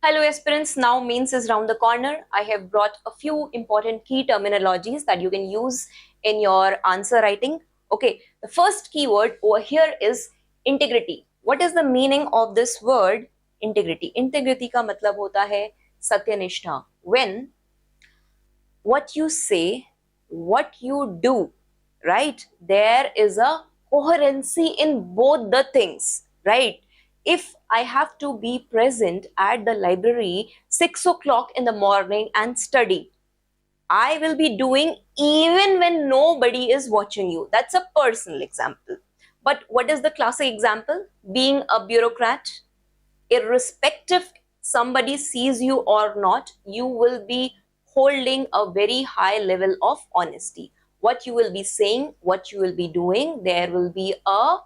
Hello aspirants, now mains is round the corner. I have brought a few important key terminologies that you can use in your answer writing. Okay, the first keyword over here is integrity. What is the meaning of this word integrity? Integrity का मतलब होता है सत्यनिष्ठा. When what you say, what you do, right? There is a coherency in both the things, right? If I have to be present at the library 6 o'clock in the morning and study, I will be doing even when nobody is watching you. That's a personal example. But what is the classic example? Being a bureaucrat, irrespective somebody sees you or not, you will be holding a very high level of honesty. What you will be saying, what you will be doing, there will be a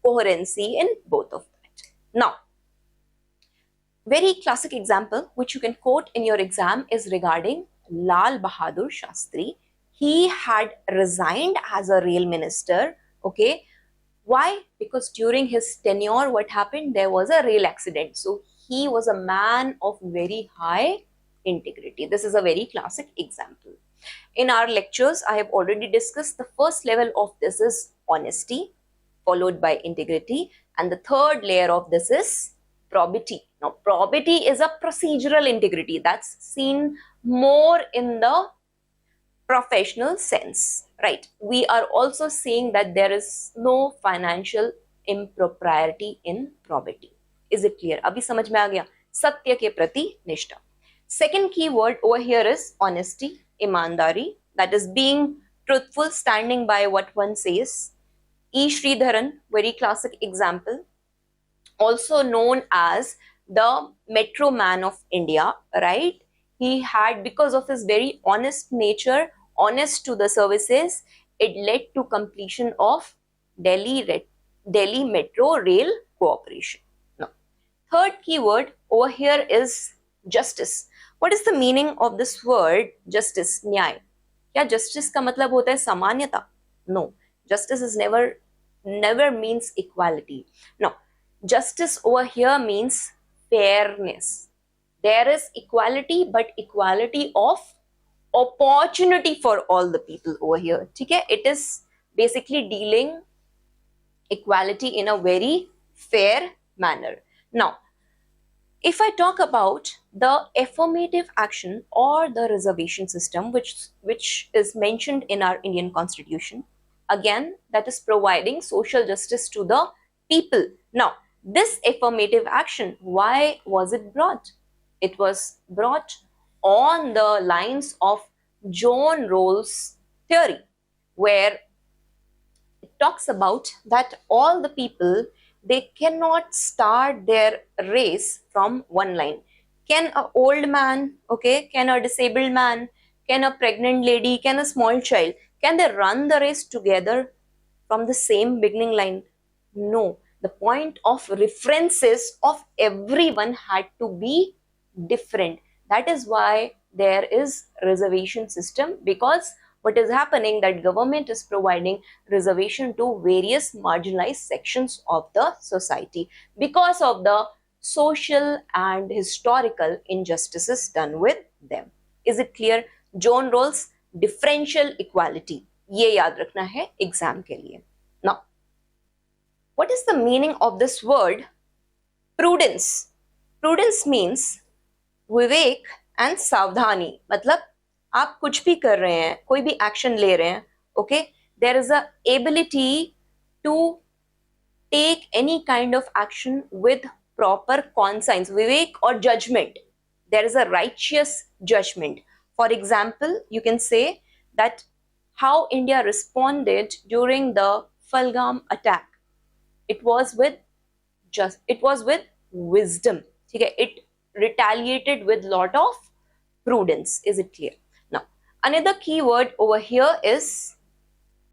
coherency in both of that. Now, very classic example which you can quote in your exam is regarding Lal Bahadur Shastri. He had resigned as a rail minister, okay. Why? Because during his tenure, what happened? There was a rail accident. So he was a man of very high integrity. This is a very classic example. In our lectures, I have already discussed the first level of this is honesty, followed by integrity. And the third layer of this is probity. Now, probity is a procedural integrity that's seen more in the professional sense, right? We are also seeing that there is no financial impropriety in probity. Is it clear? Abhi samajh mein aa gaya? Satya ke prati nishta. Second key word over here is honesty, imandari, that is being truthful, standing by what one says. E. Sridharan, very classic example, also known as the Metro Man of India, right? He had, because of his very honest nature, honest to the services, it led to completion of Delhi Metro Rail Cooperation. Now, third keyword over here is justice. What is the meaning of this word justice? न्याय. क्या justice का मतलब होता है समानता? No, justice is never means equality. No, justice over here means fairness. There is equality, but equality of opportunity for all the people over here. Okay? It is basically dealing equality in a very fair manner. Now, if I talk about the affirmative action or the reservation system, which is mentioned in our Indian Constitution, again, that is providing social justice to the people. Now, this affirmative action, why was it brought? It was brought on the lines of John Rawls' theory, where it talks about that all the people, they cannot start their race from one line. Can an old man, okay, can a disabled man, can a pregnant lady, can a small child, can they run the race together from the same beginning line? No. The point of references of everyone had to be different. That is why there is reservation system, because what is happening that government is providing reservation to various marginalized sections of the society because of the social and historical injustices done with them. Is it clear? John Rawls differential equality, ये याद रखना है exam के लिए. Now, what is the meaning of this word prudence? Prudence means Vivek and सावधानी. मतलब आप कुछ भी कर रहे हैं, कोई भी एक्शन ले रहे हैं, okay, there is a ability to take any kind of action with proper conscience, विवेक और judgment. There is a righteous judgment. For example, you can say that how India responded during the Pahalgam attack. It was with wisdom. ठीक है, it retaliated with lot of prudence. Is it clear? Now, another key word over here is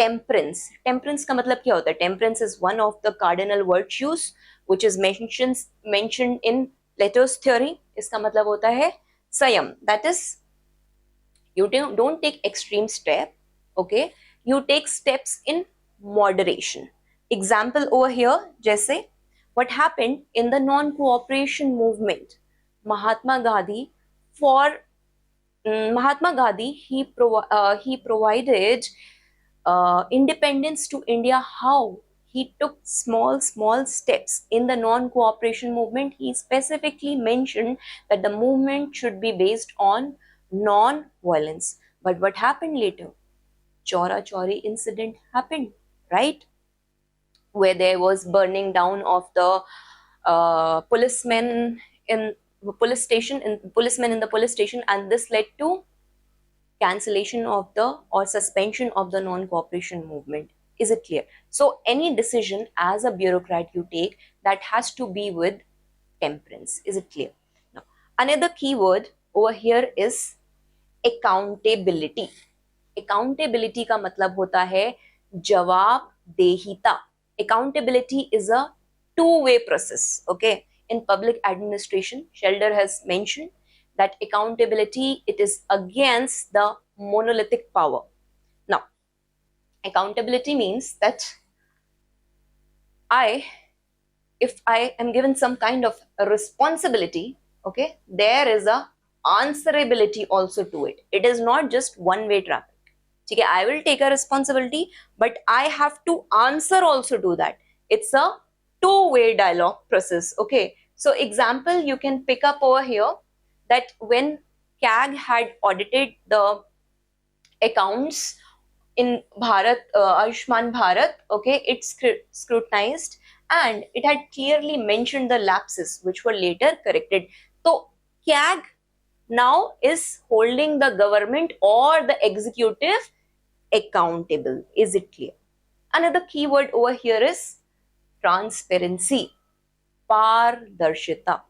temperance. Temperance का मतलब क्या होता है? Temperance is one of the cardinal virtues which is mentioned in Plato's theory. इसका मतलब होता है संयम. That is, you don't take extreme step, okay? You take steps in moderation. Example over here, जैसे what happened in the non-cooperation movement. Mahatma Gandhi for Mahatma Gandhi, he provided independence to India. How? He took small steps in the non-cooperation movement. He specifically mentioned that the movement should be based on non-violence. But what happened later? Chora Chori incident happened, right? Where there was burning down of the policemen in the police station, policemen in the police station, and this led to cancellation of the or suspension of the non-cooperation movement. Is it clear? So any decision as a bureaucrat you take, that has to be with temperance. Is it clear? Now, another keyword over here is accountability. Accountability का मतलब होता है जवाबदेहिता. Accountability is a two-way process. Okay, in public administration, Shelder has mentioned that accountability, it is against the monolithic power. Now, accountability means that if I am given some kind of a responsibility, okay, there is a answerability also to it. It is not just one-way traffic. Okay, I will take a responsibility, but I have to answer also to that. It's a two-way dialogue process. Okay, so example you can pick up over here, that when CAG had audited the accounts in Bharat, Ayushman Bharat, okay, it scrutinized and it had clearly mentioned the lapses which were later corrected. So CAG now is holding the government or the executive accountable. Is it clear? Another keyword over here is transparency, pardarshita.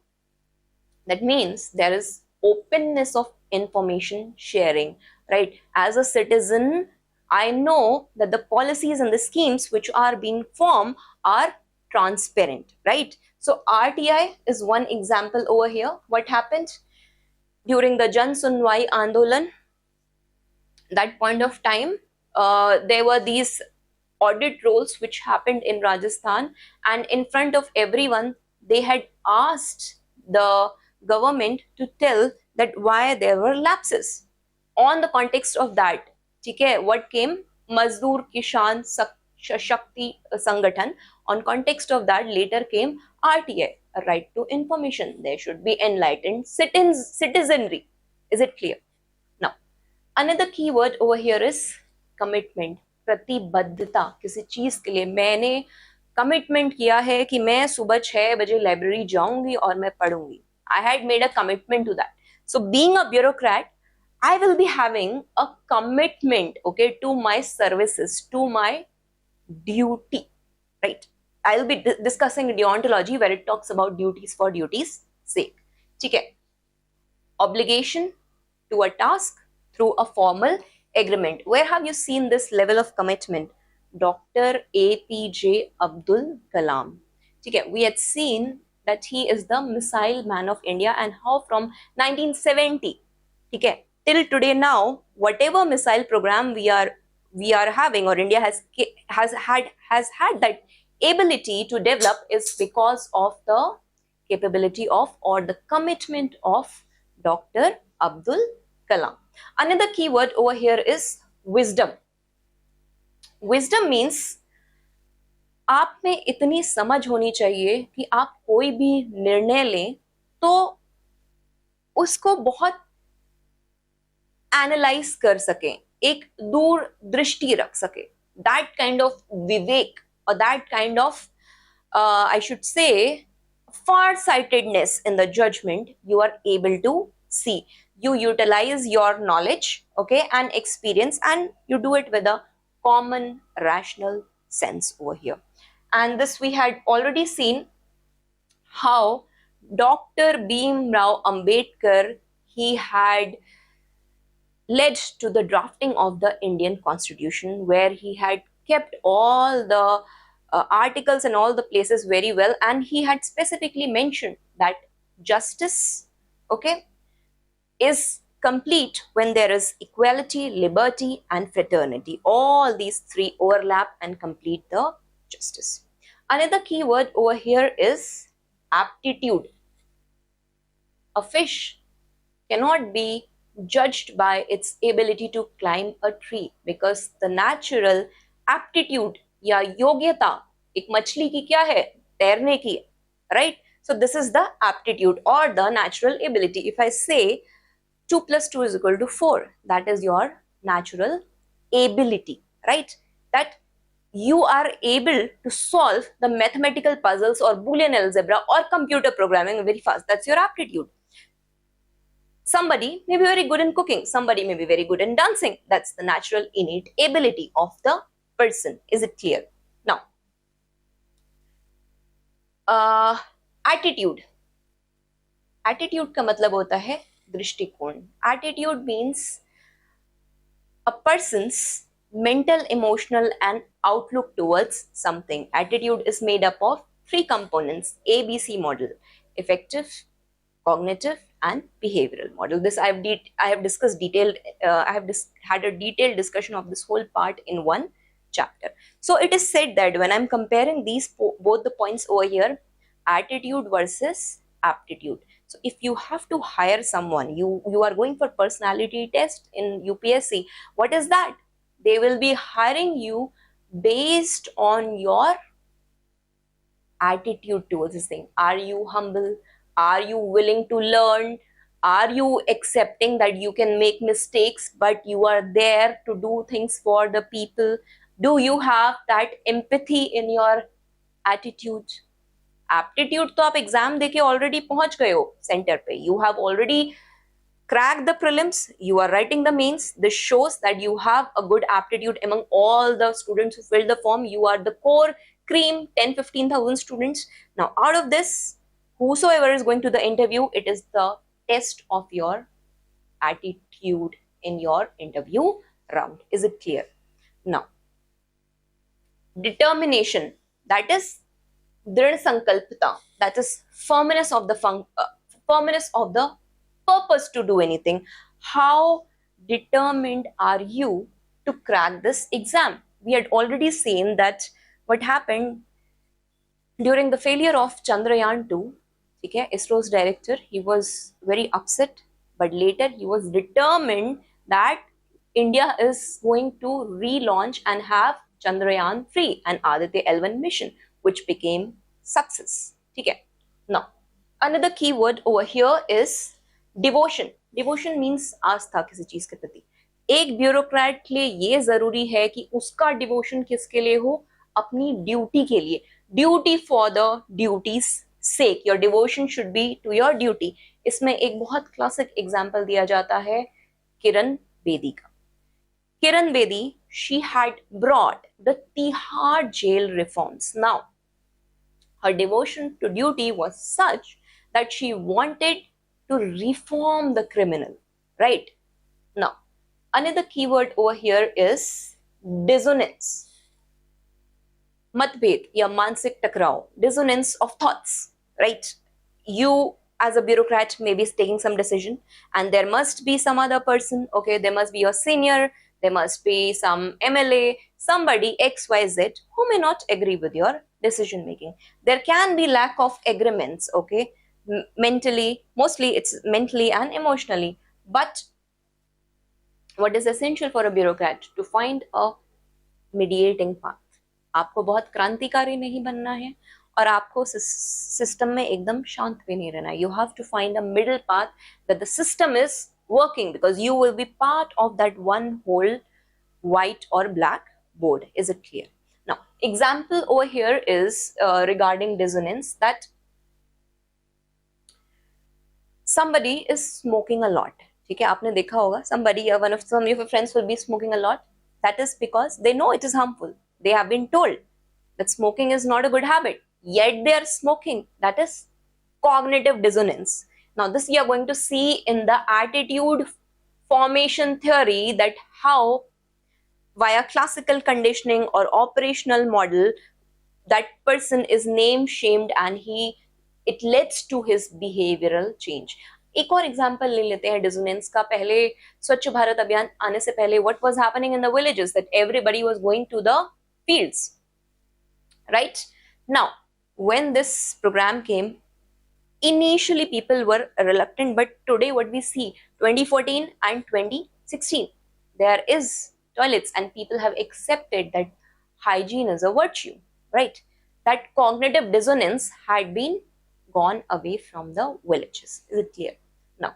That means there is openness of information sharing, right? As a citizen, I know that the policies and the schemes which are being formed are transparent, right? So RTI is one example over here. What happened during the Jan Sunwai Andolan? That point of time, there were these audit rolls which happened in Rajasthan, and in front of everyone, they had asked the government to tell that why there were lapses. On the context of that, okay, what came? Mazdoor Kishan Shakti Sangathan. On context of that, later came RTI, a right to information. There should be enlightened citizenry. Is it clear? Now, another keyword over here is commitment, प्रतिबद्धता. किसी चीज के लिए मैंने commitment किया है कि मैं सुबह 6 बजे लाइब्रेरी जाऊंगी और मैं पढ़ूंगी. I had made a commitment to that. So being a bureaucrat, I will be having a commitment, okay, to my services, to my duty, right? I will be discussing deontology where it talks about duties for duty's sake. ठीक है? Obligation to a task through a formal agreement. Where have you seen this level of commitment? Dr. APJ Abdul Kalam. Okay, we had seen that he is the missile man of India, and how from 1970, okay, till today now, whatever missile program we are having, or India has had that ability to develop, is because of the capability of or the commitment of Dr. Abdul Kalam. Another keyword over here is wisdom. Wisdom means आप में इतनी समझ होनी चाहिए कि आप कोई भी निर्णय लें तो उसको बहुत एनालाइज कर सकें, एक दूर दृष्टि रख सके. That kind of vivek, or that kind of I should say far-sightedness in the judgment you are able to see. You utilize your knowledge, okay, and experience, and you do it with a common rational sense over here. And this we had already seen how Dr. Bhim Rao Ambedkar, he had led to the drafting of the Indian Constitution, where he had kept all the articles and all the places very well, and he had specifically mentioned that justice, okay, is complete when there is equality, liberty, and fraternity. All these three overlap and complete the justice. Another key word over here is aptitude. A fish cannot be judged by its ability to climb a tree because the natural aptitude या योग्यता एक मछली की क्या है, तैरने की, right? So this is the aptitude or the natural ability. If I say 2 plus 2 is equal to 4, that is your natural ability, right? That you are able to solve the mathematical puzzles or Boolean algebra or computer programming very fast. That's your aptitude. Somebody may be very good in cooking. Somebody may be very good in dancing. That's the natural innate ability of the person. Is it clear? Now, attitude. Attitude का मतलब होता है दृष्टिकोण. Attitude means a person's mental, emotional and outlook towards something. Attitude is made up of 3 components, ABC model: effective, cognitive and behavioral model. This I have discussed detailed. I have had a detailed discussion of this whole part in one chapter. So it is said that when I'm comparing these both the points over here, attitude versus aptitude. So if you have to hire someone, you are going for personality test in UPSC. What is that? They will be hiring you based on your attitude towards this thing. Are you humble? Are you willing to learn? Are you accepting that you can make mistakes, but you are there to do things for the people? Do you have that empathy in your attitude? Aptitude तो आप exam देके already पहुंच गए हो centre पे. You have already cracked the prelims. You are writing the mains. This shows that you have a good aptitude among all the students who filled the form. You are the core cream, 10-15,000 students. Now out of this, whosoever is going to the interview, it is the test of your attitude in your interview round. Is it clear? Now, determination, that is drid sankalpita, that is firmness of the firmness of the purpose to do anything. How determined are you to crack this exam? We had already seen that what happened during the failure of Chandrayaan 2. Okay, ISRO's director, he was very upset, but later he was determined that India is going to relaunch and have Chandrayaan 3 and Aditya L1 mission, which became success. Okay. Now, another key word over here is devotion. Devotion means आस्था किसी चीज के प्रति. एक bureaucrat के लिए ये जरूरी है कि उसका डिवोशन किसके लिए हो, अपनी ड्यूटी के लिए. Duty for the duties sake. Your devotion should be to your duty. इसमें एक बहुत क्लासिक एग्जाम्पल दिया जाता है किरण बेदी का. Kiran Bedi, she had brought the Tihar jail reforms. Now, her devotion to duty was such that she wanted to reform the criminal, right? Now, another keyword over here is dissonance. Matbhed ya mansik takraw, dissonance of thoughts, right? You as a bureaucrat may be taking some decision and there must be some other person, okay, there must be your senior, there must be some MLA, somebody XYZ who may not agree with your decision making. There can be lack of agreements, okay, mentally, mostly it's mentally and emotionally, but what is essential for a bureaucrat? To find a mediating path. आपको बहुत क्रांतिकारी नहीं बनना है और आपको system में एकदम शांत भी नहीं रहना है. You have to find a middle path that the system is working because you will be part of that one whole white or black board. Is it clear? Now, example over here is regarding dissonance, that somebody is smoking a lot. ठीक है, आपने देखा होगा somebody or some of your friends will be smoking a lot. That is because they know it is harmful. They have been told that smoking is not a good habit, yet they are smoking. That is cognitive dissonance. Now, this you are going to see in the attitude formation theory, that how via classical conditioning or operational model that person is name shamed and it leads to his behavioral change. एक और example ले लेते हैं dissonance का. पहले स्वच्छ भारत अभियान आने से पहले what was happening in the villages, that everybody was going to the fields, right? Now, when this program came, initially people were reluctant, but today what we see, 2014 and 2016, there is toilets and people have accepted that hygiene is a virtue, right? That cognitive dissonance had been gone away from the villages. Is it clear? Now,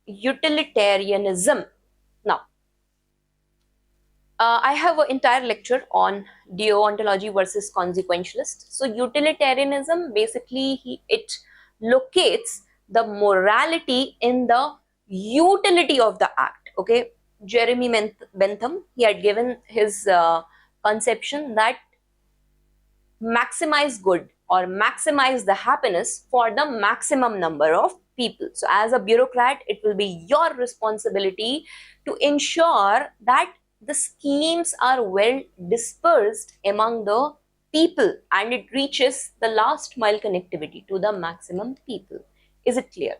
utilitarianism. Now, I have an entire lecture on deontology versus consequentialist. So utilitarianism basically it locates the morality in the utility of the act. Okay, Jeremy Bentham, he had given his conception that maximize good or maximize the happiness for the maximum number of people. So as a bureaucrat, it will be your responsibility to ensure that the schemes are well dispersed among the people and it reaches the last mile connectivity to the maximum people. Is it clear?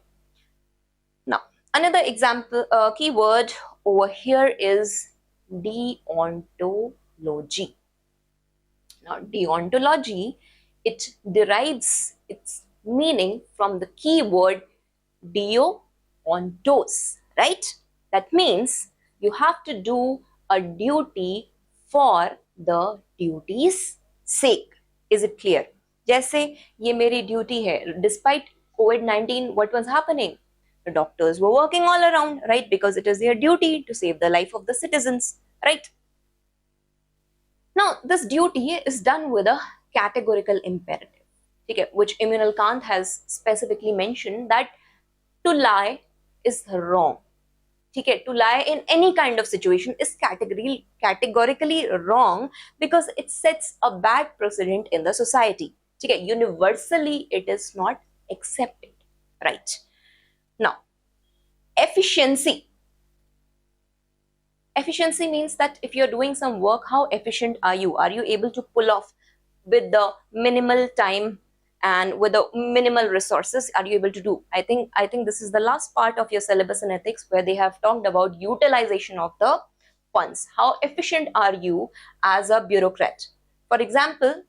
Now, another example, keyword over here is deontology. Now, deontology, it derives its meaning from the keyword deo ontos, right? That means you have to do a duty for the duty's sake. Is it clear? जैसे ये मेरी duty है. Despite COVID-19, what was happening? The doctors were working all around, right? Because it is their duty to save the life of the citizens, right? Now, this duty is done with a categorical imperative, okay, which Immanuel Kant has specifically mentioned that to lie is wrong. Okay, to lie in any kind of situation is categorically wrong because it sets a bad precedent in the society. Okay, universally it is not accepted, right? Now, efficiency. Efficiency means that if you're doing some work, how efficient are you? Are you able to pull off with the minimal time and with the minimal resources? Are you able to do? I think this is the last part of your syllabus in ethics where they have talked about utilization of the funds. How efficient are you as a bureaucrat? For example,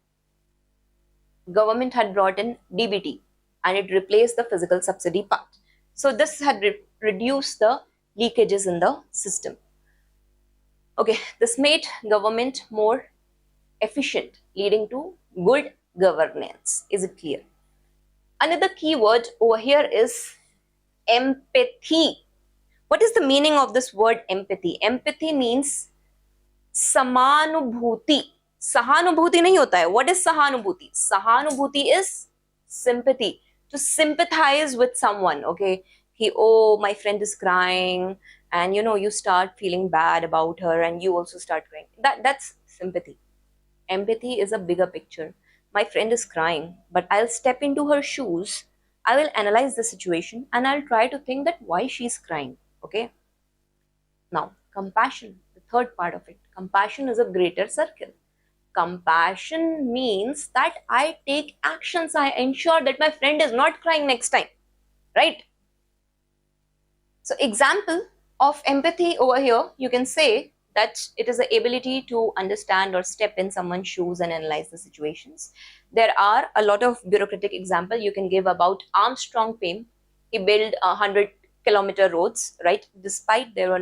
government had brought in DBT and it replaced the physical subsidy part. So this had reduced the leakages in the system. Okay, this made government more efficient, leading to good governance. Is it clear? Another keyword over here is empathy. What is the meaning of this word empathy? Empathy means samanubhuti. Sahanubhuti nahi hota hai. What is sahanubhuti? Sahanubhuti is sympathy. To sympathize with someone, okay? Oh, my friend is crying, and you start feeling bad about her and you also start crying. That's sympathy. Empathy is a bigger picture. My friend is crying, but I'll step into her shoes, I will analyze the situation and I'll try to think that why she's crying. Okay, now compassion, the third part of it. Compassion is a greater circle. Compassion means that I take actions, I ensure that my friend is not crying next time, right? So example of empathy over here, you can say that it is the ability to understand or step in someone's shoes and analyze the situations. There are a lot of bureaucratic example you can give about Armstrong Payne. He built 100-kilometer roads, right? Despite there was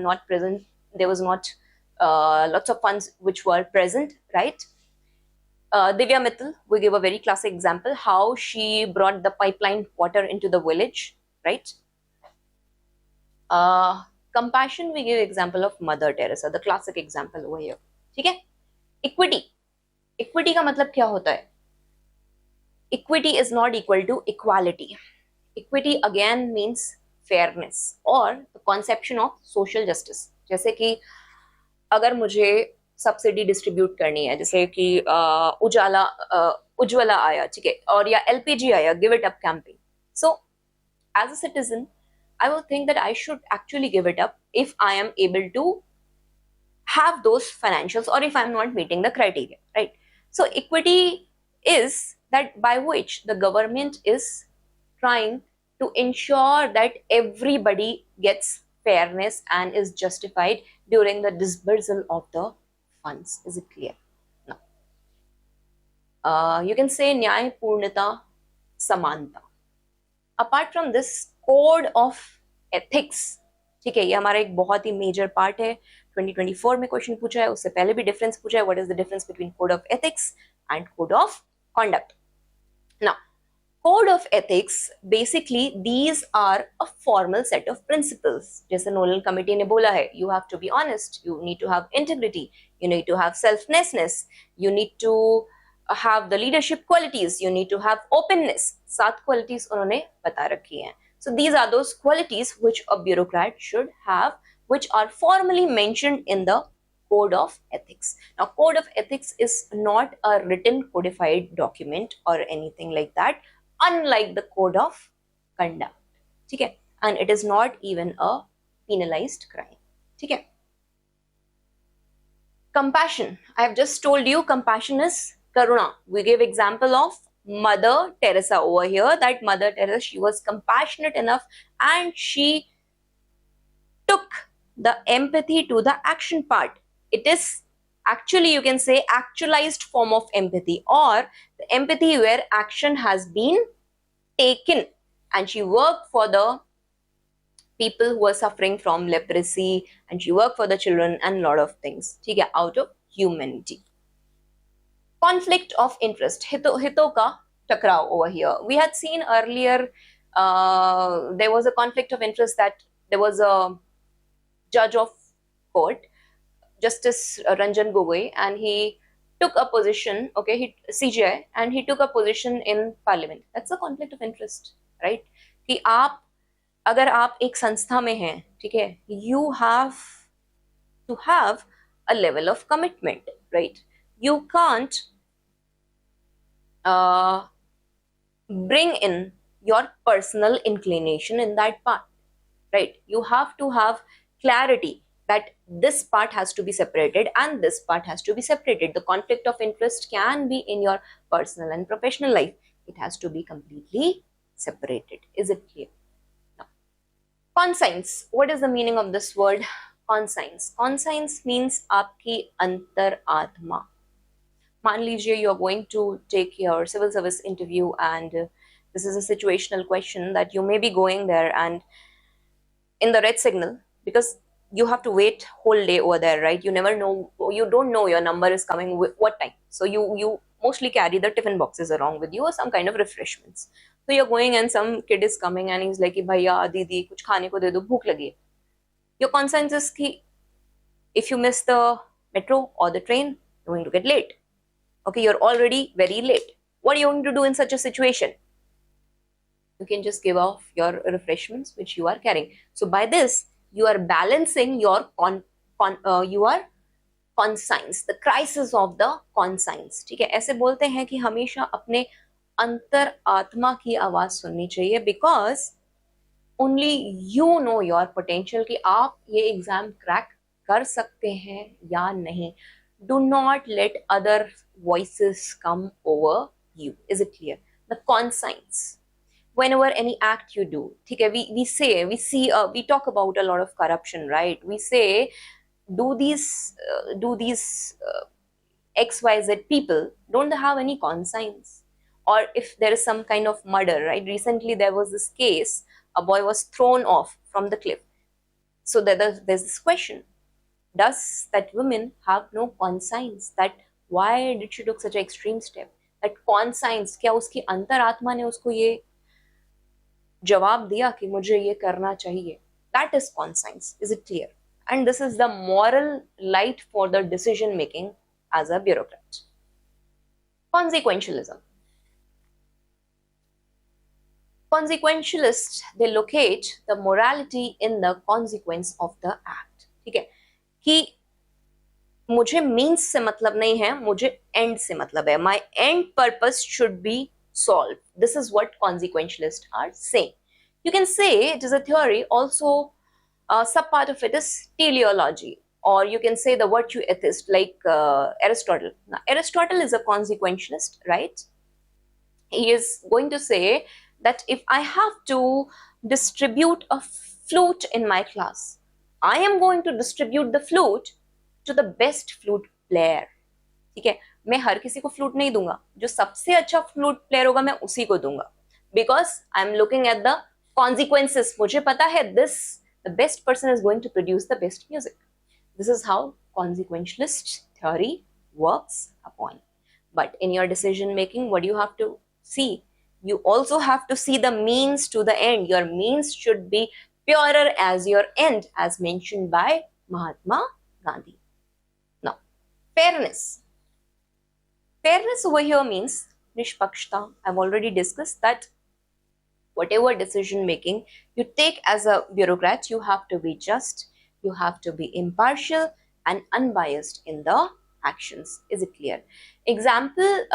not lots of funds which were present, right? Divya Mittal, we give a very classic example how she brought the pipeline water into the village, right? Compassion, we give example of Mother Teresa, the classic example over here. ठीक है? Equity. Equity का मतलब क्या होता है? Equity is not equal to equality. Equity again means fairness or the conception of social justice. जैसे कि अगर मुझे सब्सिडी डिस्ट्रीब्यूट करनी है, जैसे कि उज्ज्वला आया, ठीक है, और या LPG आया, give it up campaign. So as a citizen, I will think that I should actually give it up if I am able to have those financials or if I'm not meeting the criteria, right? So equity is that by which the government is trying to ensure that everybody gets fairness and is justified during the disbursal of the funds. Is it clear? Now, you can say Nyay Purnata Samanta. Apart from this code of ethics, ठीक है, ये हमारा एक बहुत ही major part है. 2024 में question पूछा है, उससे पहले भी डिफरेंस पूछा है. What is the difference between code of ethics and code of conduct? Now, code of ethics, basically these are a formal set of principles. जैसे नोलन कमिटी ने बोला है, you have to be honest, you need to have integrity, you need to have selflessness, you need to have the leadership qualities, you need to have openness. 7 qualities उन्होंने बता रखी हैं. So these are those qualities which a bureaucrat should have, which are formally mentioned in the code of ethics. Now, code of ethics is not a written codified document or anything like that, unlike the code of conduct. ठीक है, and it is not even a penalized crime. ठीक है. Compassion, I have just told you compassion is karuna. We gave example of Mother Teresa over here, that Mother Teresa, she was compassionate enough and she took the empathy to the action part. It is actually, you can say, actualized form of empathy, or the empathy where action has been taken, and she worked for the people who are suffering from leprosy, and she worked for the children and a lot of things, ठीक है, out of humanity. Conflict of interest, हितों का टकराव over here. We had seen earlier there was a conflict of interest, that there was a judge of court, Justice Ranjan Gogoi, and he took a position, okay, CJI, and he took a position in parliament. That's a conflict of interest, right? कि आप अगर आप एक संस्था में हैं, ठीक है, you have to have a level of commitment, right? You can't bring in your personal inclination in that part, right? You have to have clarity that this part has to be separated and this part has to be separated. The conflict of interest can be in your personal and professional life. It has to be completely separated. Is it clear? Now, conscience. What is the meaning of this word conscience? Conscience means आपकी अंतर आत्मा. मान लीजिए you are going to take your civil service interview, and this is a situational question that you may be going there and in the red signal, because you have to wait whole day over there, right? You never know, you don't know your number is coming what time, so you mostly carry the tiffin boxes along with you or some kind of refreshments. So you're going and some kid is coming and he's like, bhaiya didi kuch khane ko de do, bhook lagi hai. Your conscience is ki if you miss the metro or the train, you're going to get late. Okay, you're already very late. What are you going to do in such a situation? You can just give off your refreshments which you are carrying. So by this you are balancing your conscience, the crisis of the conscience. ठीक है, ऐसे बोलते हैं कि हमेशा अपने अंतर आत्मा की आवाज सुननी चाहिए, because only you know your potential कि आप ये एग्जाम क्रैक कर सकते हैं या नहीं. Do not let other voices come over you. Is it clear? The conscience. Whenever any act you do, ठीक है, we talk about a lot of corruption, right? We say, do these XYZ people, don't they have any conscience? Or if there is some kind of murder, right? Recently there was this case, a boy was thrown off from the cliff. So there's this question, does that woman have no conscience? That why did she took such an extreme step? That conscience, क्या उसकी अंतरात्मा ने उसको ये जवाब दिया कि मुझे ये करना चाहिए? That is conscience. Is it clear? And this is the moral light for the decision making as a bureaucrat. Consequentialism. Consequentialists, they locate the morality in the consequence of the act. ठीक है, कि मुझे means से मतलब नहीं है, मुझे end से मतलब है. My end purpose should be solved. This is what consequentialists are saying. You can say it is a theory. Also, sub part of it is teleology, or you can say the virtue ethist, like Aristotle. Now, Aristotle is a consequentialist, right? He is going to say that if I have to distribute a flute in my class, I am going to distribute the flute to the best flute player. ठीक है, मैं हर किसी को flute नहीं दूंगा, जो सबसे अच्छा फ्लूट प्लेयर होगा मैं उसी को दूंगा, because I'm looking at the consequences. मुझे पता है the best person is going to produce the best music. This is how consequentialist theory works upon. But in your decision making, what do you have to see? You also have to see the means to the end. Your means should be purer as your end, as mentioned by Mahatma Gandhi. Now, fairness. Fairness over here means nishpakshta. I've already discussed that whatever decision making you take as a bureaucrat, you have to be just, you have to be impartial and unbiased in the actions. Is it clear? Example,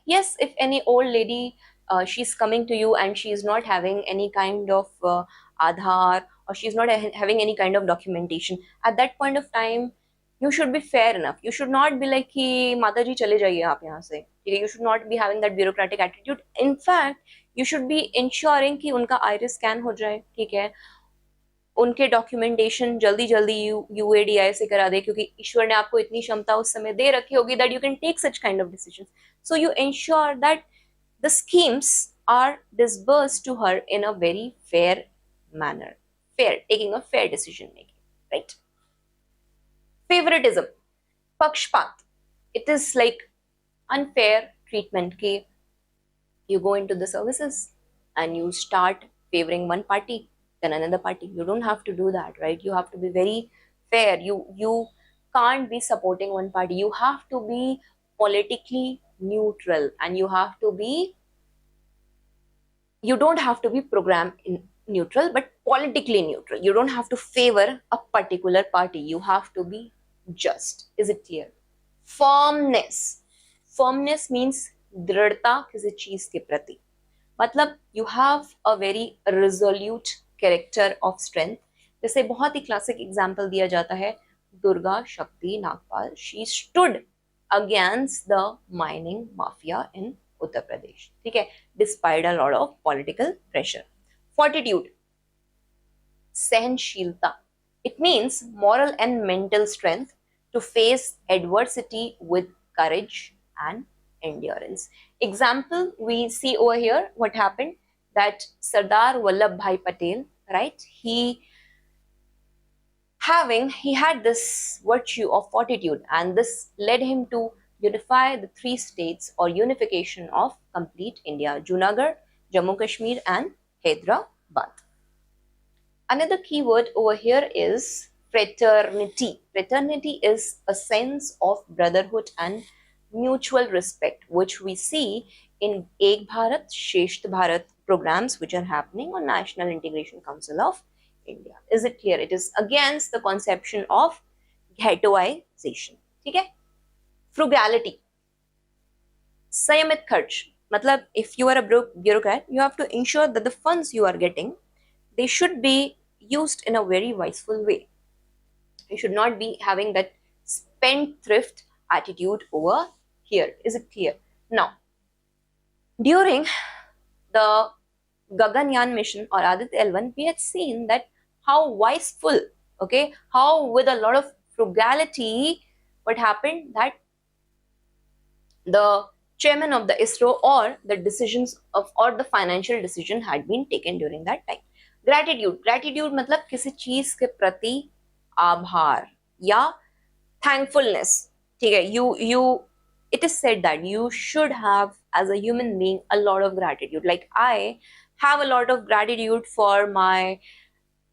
yes, if any old lady, she's coming to you and she's not having any kind of Aadhaar, or she's not having any kind of documentation, at that point of time, you should be fair enough. You should not be like कि माता जी चले जाइए आप यहाँ से, ठीक है? You should not be having that bureaucratic attitude. In fact, you should be ensuring कि उनका iris scan हो जाए, ठीक है? उनके डॉक्यूमेंटेशन जल्दी जल्दी UADI से करा दे, क्योंकि ईश्वर ने आपको इतनी क्षमता उस समय दे रखी होगी that you can take such kind of decisions. So you ensure that the schemes are disbursed to her in a very fair manner, fair, taking a fair decision making, right? Favoritism, pakshpat. It is like unfair treatment. Ke you go into the services and you start favoring one party, then another party. You don't have to do that, right? You have to be very fair. You can't be supporting one party. You have to be politically neutral, and you don't have to be program neutral, but politically neutral. You don't have to favor a particular party. You have to be just. Is it clear? Firmness. Firmness means दृढ़ता किसी चीज के प्रति. मतलब you have a very resolute character of strength. जैसे बहुत ही classic example दिया जाता है दुर्गा शक्ति Nagpal. She stood against the mining mafia in Uttar Pradesh, ठीक है, despite a lot of political pressure. Fortitude, सहनशीलता. It means moral and mental strength to face adversity with courage and endurance. Example, we see over here what happened, that Sardar Vallabhbhai Patel, right? He had this virtue of fortitude, and this led him to unify the three states, or unification of complete India: Junagadh, Jammu Kashmir and Hyderabad. Another keyword over here is fraternity. Fraternity is a sense of brotherhood and mutual respect, which we see in Ek Bharat, Shresth Bharat programs which are happening on National Integration Council of India. Is it clear? It is against the conception of ghettoization. ठीक है? Frugality, संयमित खर्च. मतलब if you are a bureaucrat, you have to ensure that the funds you are getting, they should be used in a very wiseful way. You should not be having that spendthrift attitude over here. Is it clear? Now, during the Gaganyaan mission or Aditya L1, we had seen that how wiseful, okay, how with a lot of frugality, what happened, that the chairman of the ISRO, or the decisions of, or the financial decision had been taken during that time. Gratitude. Gratitude मतलब किसी चीज के प्रति आभार या thankfulness. ठीक है? It is said that you should have, as a human being, a lot of gratitude. Like I have a lot of gratitude for my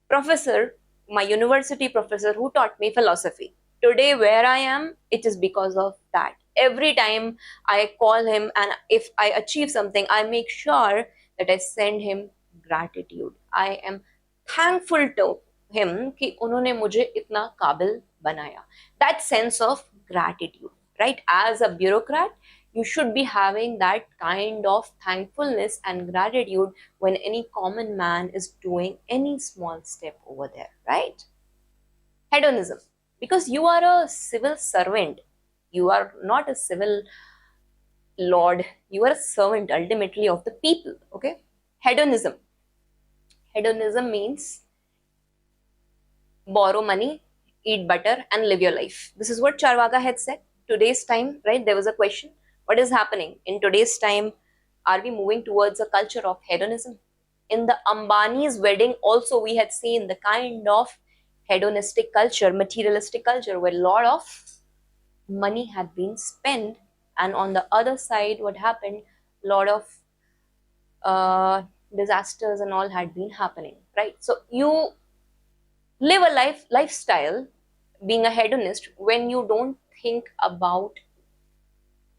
professor, my university professor who taught me philosophy. Today where I am, it is because of that. Every time I call him, and if I achieve something, I make sure that I send him gratitude. I am thankful to him कि उन्होंने मुझे इतना काबिल बनाया. That sense of gratitude, right? As a bureaucrat, you should be having that kind of thankfulness and gratitude when any common man is doing any small step over there, right? Hedonism, because you are a civil servant, you are not a civil lord, you are a servant ultimately of the people, okay? Hedonism. Hedonism means borrow money, eat butter and live your life. This is what Charvaka had said. Today's time, right? There was a question, what is happening in today's time? Are we moving towards a culture of hedonism? In the Ambani's wedding also we had seen the kind of hedonistic culture, materialistic culture, where a lot of money had been spent, and on the other side what happened, a lot of disasters and all had been happening, right? So you live a lifestyle being a hedonist when you don't think about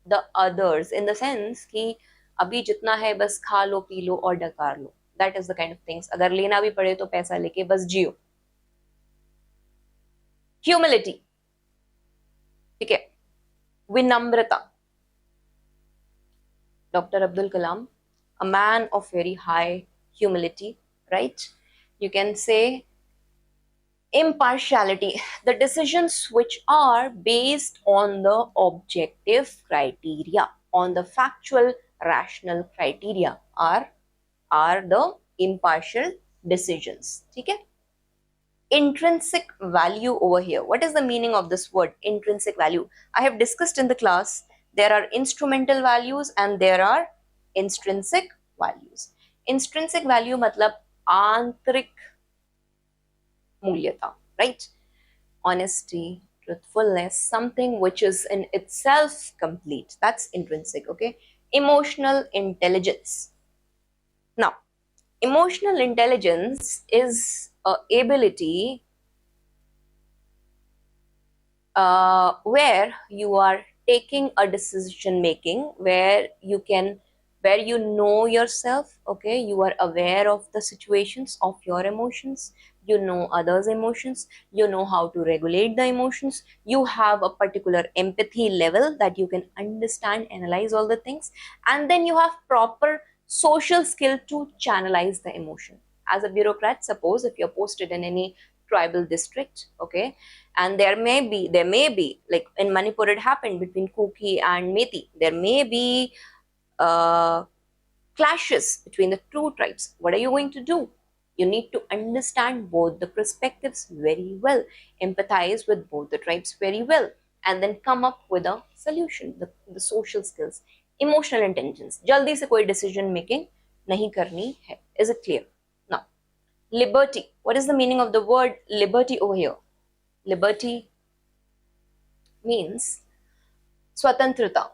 the others, in the sense कि अभी जितना है बस खा लो P low और डकार लो. That is the kind of things. अगर लेना भी पड़े तो पैसा लेके बस जियो. Humility, ठीक है. विनम्रता. Dr. Abdul Kalam, a man of very high humility, right? You can say impartiality. The decisions which are based on the objective criteria, on the factual rational criteria are the impartial decisions. Okay? Intrinsic value over here. What is the meaning of this word intrinsic value? I have discussed in the class. There are instrumental values and there are intrinsic values. Intrinsic value matlab आंतरिक मूल्यता, right? Honesty, truthfulness, something which is in itself complete. That's intrinsic, okay? Emotional intelligence. Now, emotional intelligence is a ability where you are taking a decision making, where you know yourself, okay? You are aware of the situations of your emotions, you know others' emotions, you know how to regulate the emotions, you have a particular empathy level that you can understand, analyze all the things, and then you have proper social skill to channelize the emotion. As a bureaucrat, suppose if you're posted in any tribal district, okay, and there may be like in Manipur it happened between Kuki and Methi, there may be clashes between the two tribes. What are you going to do? You need to understand both the perspectives very well, empathize with both the tribes very well, and then come up with a solution. The social skills, emotional intelligence. Jaldi se koi decision making nahi karni hai. Is it clear? Now, liberty. What is the meaning of the word liberty over here? Liberty means swatantrata.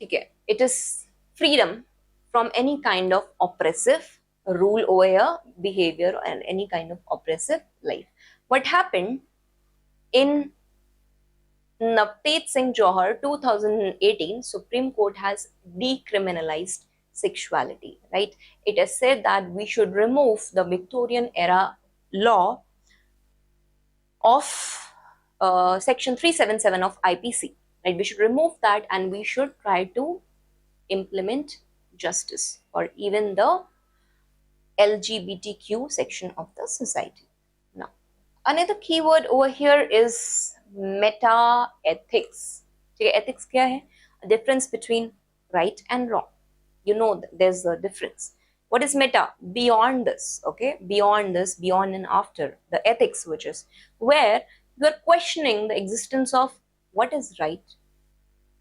Okay. It is freedom from any kind of oppressive rule over here, behavior, and any kind of oppressive life. What happened in Navteej Singh Johar 2018, Supreme Court has decriminalized sexuality, right? It has said that we should remove the Victorian era law of section 377 of IPC, right? We should remove that and we should try to implement justice for even the LGBTQ section of the society. Now, another keyword over here is meta ethics. Ethics kya hai? A difference between right and wrong. You know there's a difference. What is meta? Beyond this, okay? Beyond this, beyond and after. The ethics, which is where you are questioning the existence of what is right,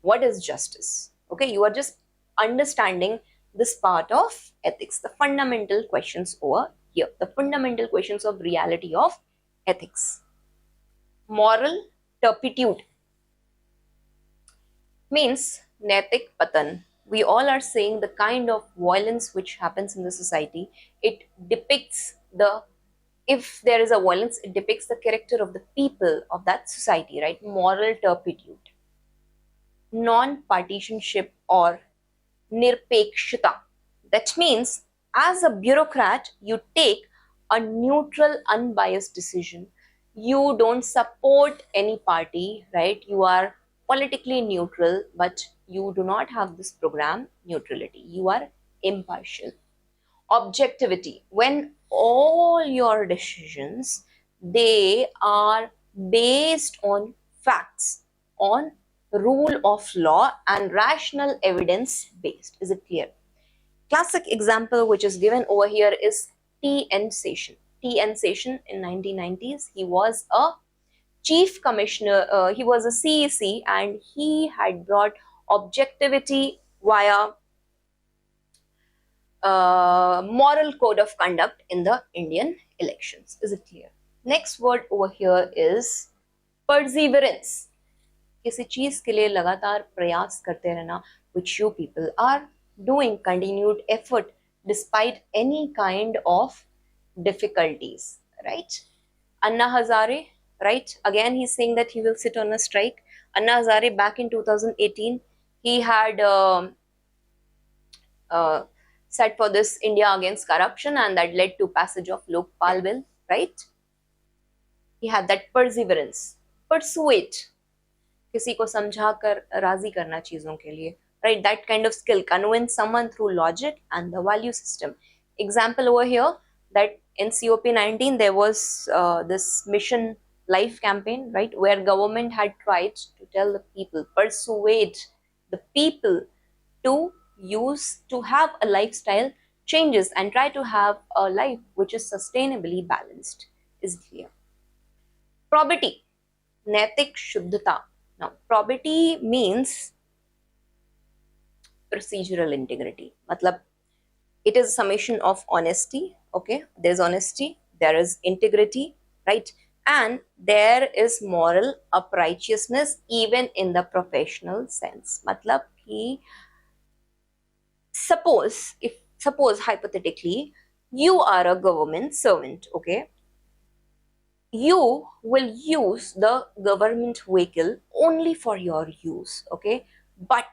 what is justice. Okay, you are just understanding this part of ethics, the fundamental questions over here, the fundamental questions of reality of ethics. Moral turpitude means naitik patan. We all are saying the kind of violence which happens in the society. It depicts if there is a violence, it depicts the character of the people of that society, right? Moral turpitude. Non-partisanship or nirpekshita. That means as a bureaucrat, you take a neutral, unbiased decision. You don't support any party, right? You are politically neutral, but you do not have this program neutrality. You are impartial. Objectivity. When all your decisions, they are based on facts, on rule of law and rational evidence based. Is it clear? Classic example which is given over here is T.N. Seshan. T.N. Seshan in 1990s, he was a chief commissioner, he was a CEC and he had brought objectivity via moral code of conduct in the Indian elections. Is it clear? Next word over here is perseverance. किसी चीज के लिए लगातार प्रयास करते रहना, which you people are doing continued effort despite any kind of difficulties, right? Anna Hazare, right? Again, he's saying that he will sit on a strike. Anna Hazare, back in 2018, he had set for this India against corruption, and that led to passage of Lokpal bill, right? He had that perseverance. Persuade, किसी को समझा कर राजी करना चीजों के लिए, right? That kind of skill, convince someone through logic and the value system. Example over here, that in COP19 there was this Mission Life campaign, right, where government had tried to tell the people, persuade the people to have a lifestyle changes and try to have a life which is sustainably balanced. Is clear? Probity, naitik shuddhata. Now, probity means procedural integrity. Matlab, it is a summation of honesty. Okay, there's honesty, there is integrity, right, and there is moral uprightness even in the professional sense. Matlab ki, suppose hypothetically you are a government servant, okay, you will use the government vehicle only for your use, okay, but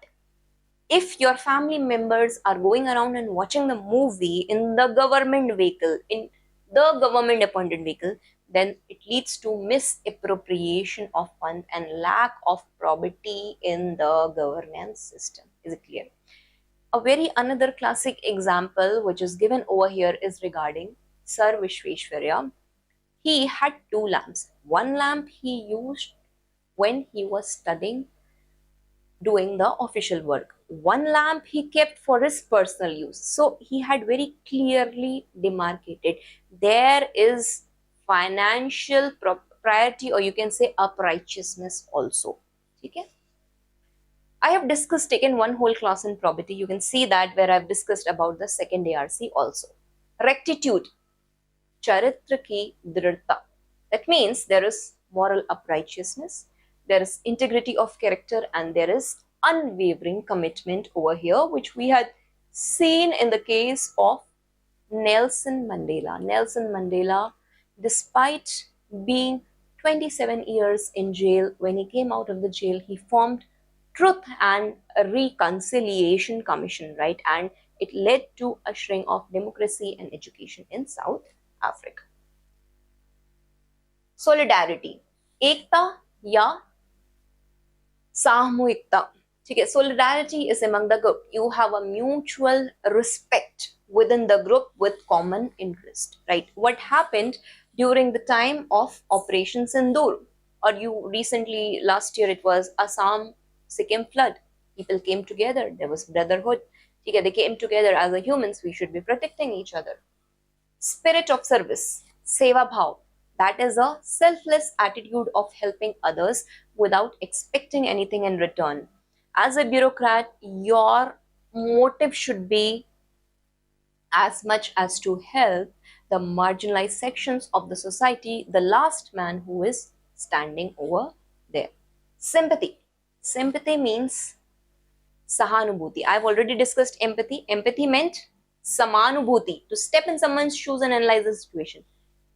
if your family members are going around and watching the movie in the government vehicle, in the government appointed vehicle, then it leads to misappropriation of funds and lack of probity in the governance system. Is it clear? A very another classic example which is given over here is regarding Sir Vishveshwarya. He had two lamps. One lamp he used when he was studying, doing the official work. One lamp he kept for his personal use. So he had very clearly demarcated. There is financial propriety, or you can say uprightness also. Okay? I have taken one whole class in probity. You can see that where I've discussed about the second ARC also. Rectitude, charitra ki dridhta. That means there is moral uprightness, there is integrity of character, and there is unwavering commitment over here, which we had seen in the case of Nelson Mandela. Nelson Mandela, despite being 27 years in jail, when he came out of the jail, he formed Truth and Reconciliation Commission, right? And it led to ushering of democracy and education in South Africa. Solidarity, एकता या सामूहिकता. ठीक है, solidarity is among the group. You have a mutual respect within the group with common interest, right? What happened during the time of Operation Sindoor, or you recently, last year it was Assam Sikkim flood. People came together, there was brotherhood. Okay, they came together as a humans, we should be protecting each other. Spirit of service, seva bhav, that is a selfless attitude of helping others without expecting anything in return. As a bureaucrat, your motive should be as much as to help the marginalized sections of the society, the last man who is standing over there. Sympathy. Sympathy means sahanubhuti. I've already discussed empathy. Empathy meant samanubhuti, to step in someone's shoes and analyze the situation.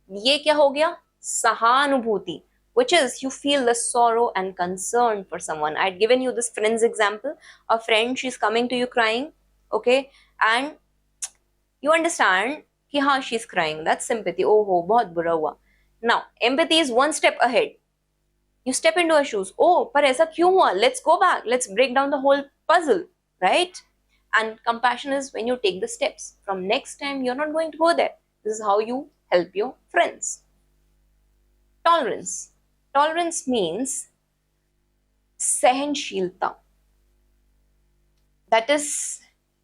Ye kya ho gaya? Sahanubhuti, which is you feel the sorrow and concern for someone. I'd given you this friend's example. A friend, she's coming to you crying, okay, and you understand ki haan, she's crying. That's sympathy. Oh ho, bahut bura hua. Now, empathy is one step ahead. You step into her shoes. Oh, par aisa kyun hua? Let's go back. Let's break down the whole puzzle, right? And compassion is when you take the steps. From next time, you're not going to go there. This is how you help your friends. Tolerance. Tolerance means sahanshilta. That is,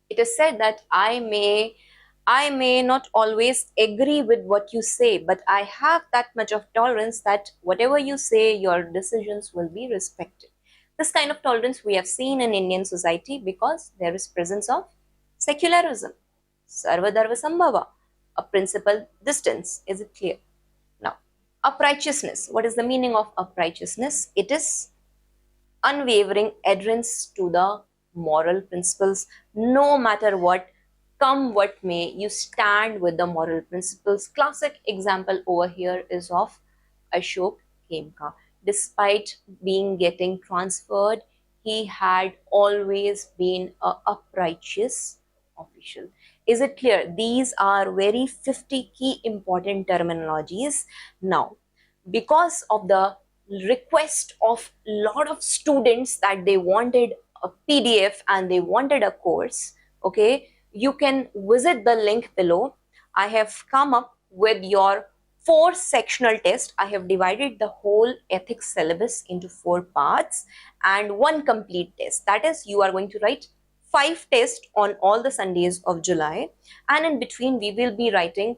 it is said that I may not always agree with what you say, but I have that much of tolerance that whatever you say, your decisions will be respected. This kind of tolerance we have seen in Indian society because there is presence of secularism. Sarvadarva Sambhava, a principal distance. Is it clear? Now, uprighteousness. What is the meaning of uprighteousness? It is unwavering adherence to the moral principles, no matter what, come what may, you stand with the moral principles. Classic example over here is of Ashok Khemka. Despite being getting transferred, he had always been a uprighteous official. Is it clear? These are very 50 key important terminologies. Now, because of the request of lot of students that they wanted a PDF and they wanted a course, okay, you can visit the link below. I have come up with your 4 sectional test. I have divided the whole ethics syllabus into 4 parts and 1 complete test. That is, you are going to write 5 tests on all the Sundays of July, and in between we will be writing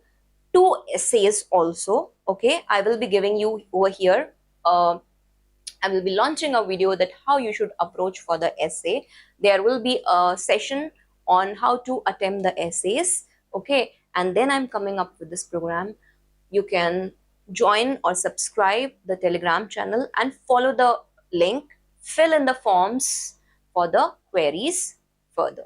2 essays also. Okay, I will be giving you over here I will be launching a video that how you should approach for the essay. There will be a session on how to attempt the essays. Okay, and then I'm coming up with this program. You can join or subscribe the Telegram channel and follow the link, fill in the forms for the queries further.